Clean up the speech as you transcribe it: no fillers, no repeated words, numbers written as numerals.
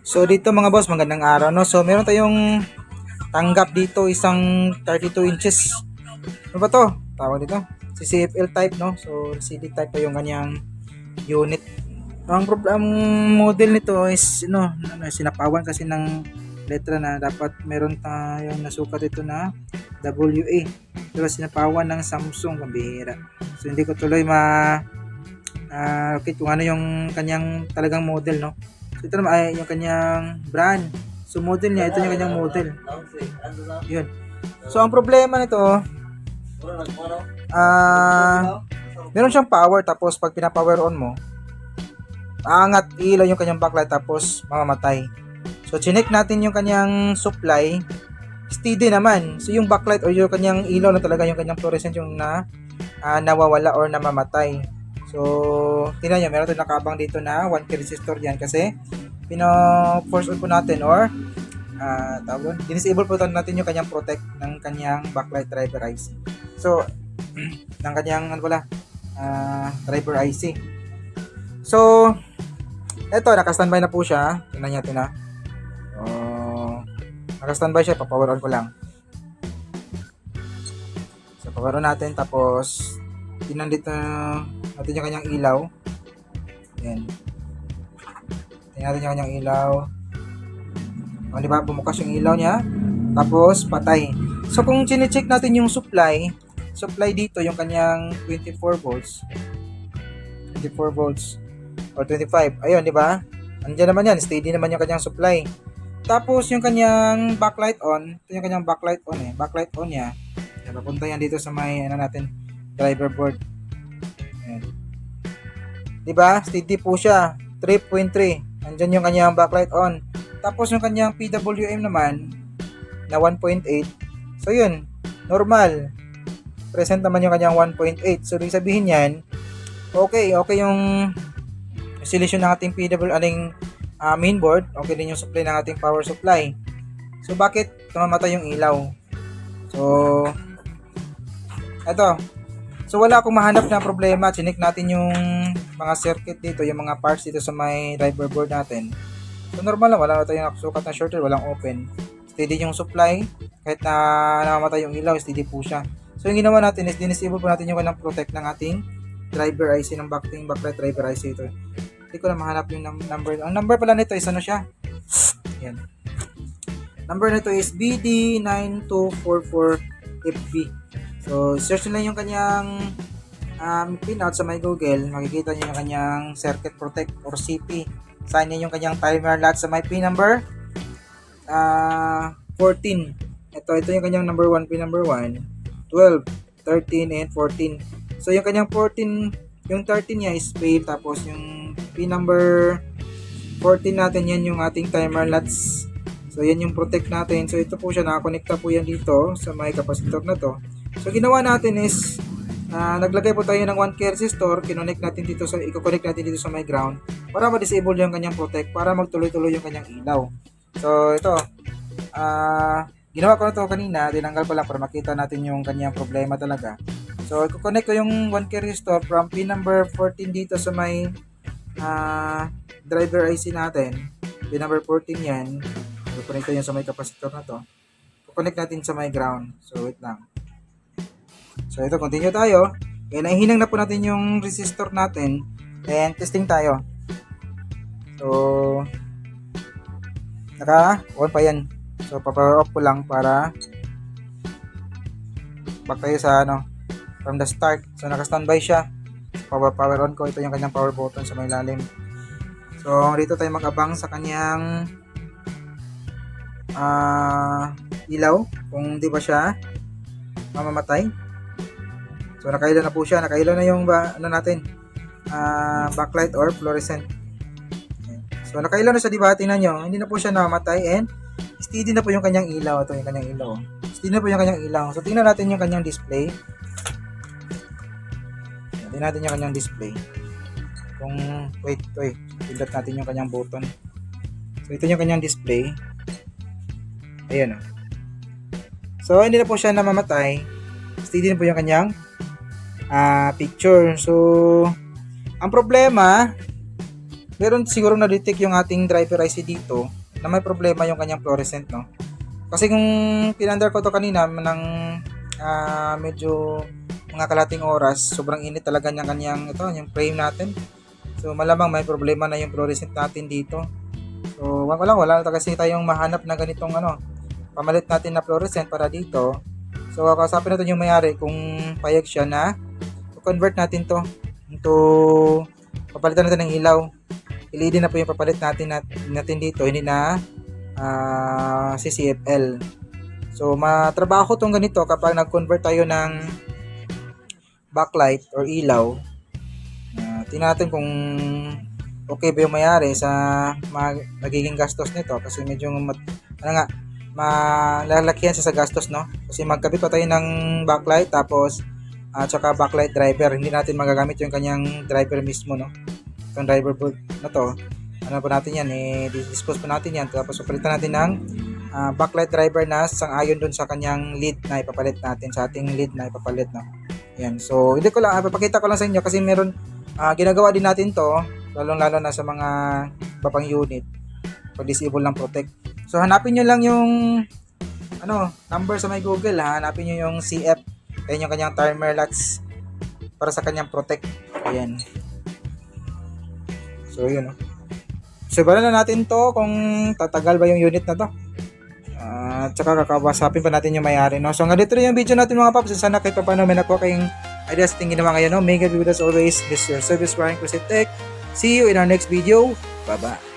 So dito mga boss, magandang araw no. So meron tayong tanggap dito isang 32 inches. Ano ba to? Tawag dito. CCFL type no. So CD type pa yung kanyang unit. Ang problem model nito is sinapawan kasi ng letra na dapat meron tayong nasukat ito na WA. Pero sinapawan ng Samsung, pambihira. So hindi ko tuloy okay kung ano yung kanyang talagang model no. So ito naman ay yung kanyang brand. So model niya, ito yung kanyang model. Yun. So ang problema nito, meron siyang power tapos pag pina-power on mo, aangat ilaw yung kanyang backlight tapos mamamatay. So chinek natin yung kanyang supply, steady naman. So yung backlight o yung kanyang ilaw na talaga yung kanyang fluorescent yung nawawala or namamatay. So tingnan nyo, meron tayong nakabang dito na 1K resistor yan kasi pino-force on po natin or disable po natin yung kanyang protect ng kanyang backlight driver IC. So ng kanyang driver IC. So eto, naka-standby na po siya. Tingnan natin na. Naka-standby siya, pa-power on ko lang. So power on natin tapos tingnan dito natin yung kanyang ilaw. Ayan. Tingnan natin yung kanyang ilaw. O, di ba? Bumukas yung ilaw niya. Tapos, patay. So, kung chine-check natin yung supply dito, yung kanyang 24 volts or 25. Ayun, di ba? Andiyan naman yan. Steady naman yung kanyang supply. Tapos, yung kanyang backlight on. Ito yung kanyang backlight on eh. Backlight on niya. Papunta yan dito sa may, driver board. Ayan. Di ba? Steady po siya. 3.3. Andiyan yung kanyang backlight on. Tapos, yung kanyang PWM naman, na 1.8. So, yun. Normal. Present naman yung kanyang 1.8. So, ibig sabihin yan, okay yung oscillation ng ating mainboard. Okay din yung supply ng ating power supply. So, bakit namamatay yung ilaw? So, eto. So, wala akong mahanap na problema. Chinik natin yung mga circuit dito, yung mga parts dito sa may driver board natin. So, normal lang. Wala tayong nakasukat na shorted, walang open. Steady yung supply. Kahit na namamatay yung ilaw, steady po siya. So, yung ginawa natin is disable po natin yung kanang protect ng ating driver IC, ng backlight driver IC ito. Hindi ko na mahanap yung number. Ang number pala nito is siya? Yan. Number nito is BD9244FB. So, search nyo lang yung kanyang pinout sa my Google. Makikita nyo yung kanyang circuit protect or CP. Sign nyo yung kanyang timer lat sa my pin number 14. Ito yung kanyang number 1, pin number 1, 12, 13, and 14. So, yung kanyang 14, yung 13 niya is fail. Tapos, yung pin number 14 natin, yan yung ating timer LUTs. So, yan yung protect natin. So, ito po siya, nakakonekta po yan dito sa may capacitor na to. So, ginawa natin is, naglagay po tayo ng 1K resistor, i-connect natin dito sa may ground para ma-disable yung kanyang protect, para magtuloy-tuloy yung kanyang ilaw. So, ito, ginawa ko na to kanina, tinanggal ko lang para makita natin yung kanyang problema talaga. So, i-connect ko yung 1K resistor from pin number 14 dito sa may driver IC natin. Pin number 14 yan. I-connect ko yun sa may capacitor na to. I-connect natin sa may ground. So, wait lang. So, ito, continue tayo. Kaya nahihinang na po natin yung resistor natin. And testing tayo. So, naka-on pa yan. So, pa-power off ko lang para back tayo sa from the start. So, naka-standby siya. Power on ko. Ito yung kanyang power button sa may lalim. So, dito tayo mag-abang sa kanyang ilaw. Kung di ba siya mamamatay. So, nakailaw na po siya. Nakailaw na yung backlight or fluorescent. So, nakailaw na siya, diba? Tingnan nyo. Hindi na po siya namamatay and steady na po yung kanyang ilaw. Ito yung kanyang ilaw. Steady na po yung kanyang ilaw. So, tingnan natin yung kanyang display. Tingnan natin yung kanyang display. Kung, pindot natin yung kanyang button. So, ito yung kanyang display. Ayan o. So, hindi na po siya namamatay. Steady na po yung kanyang picture. So, ang problema, meron siguro na-detect yung ating driver IC dito na may problema yung kanyang fluorescent, no? Kasi kung pinandar ko to kanina ng medyo mga kalating oras, sobrang init talaga ng kanyang yung frame natin. So malamang may problema na yung fluorescent natin dito. So wala na kasi tayong mahanap na ganitong pamalit natin na fluorescent para dito. So kausapin natin yung may-ari kung payag siya na convert natin to into papalitan natin ng ilaw. LED na po yung papalit natin dito, hindi na CCFL. So matrabaho tong ganito kapag nag-convert tayo ng backlight or ilaw. Tingnan natin kung okay ba yung may-ari sa magiging gastos nito, kasi medyo malalakihan siya sa gastos, no? Kasi magkabit pa tayo ng backlight tapos tsaka backlight driver, hindi natin magagamit yung kanyang driver mismo, no? Itong driver board na to, po natin yan, dispose po natin yan, tapos palitan natin ng backlight driver na sang-ayon dun sa kanyang lead na ipapalit natin, sa ating lead na ipapalit, no? Yan, so hindi ko lang, papakita ko lang sa inyo kasi meron ginagawa din natin to, lalong-lalo na sa mga babang unit pag disable ng protect. So hanapin nyo lang yung number sa my Google, hanapin nyo yung CF, ayan yung kanyang timer latch para sa kanyang protect. Ayan, so yun, no? So bala na natin to kung tatagal ba yung unit na to, at saka kakawasapin pa natin yung may-ari, no? So hanggang dito rin yung video natin mga paps. Sana kahit pa paano may nakuha kayong ideas sa ginawa ngayon, no? May God be with us always. This is your service Brian Cruz Tech. See you in our next video. Bye bye.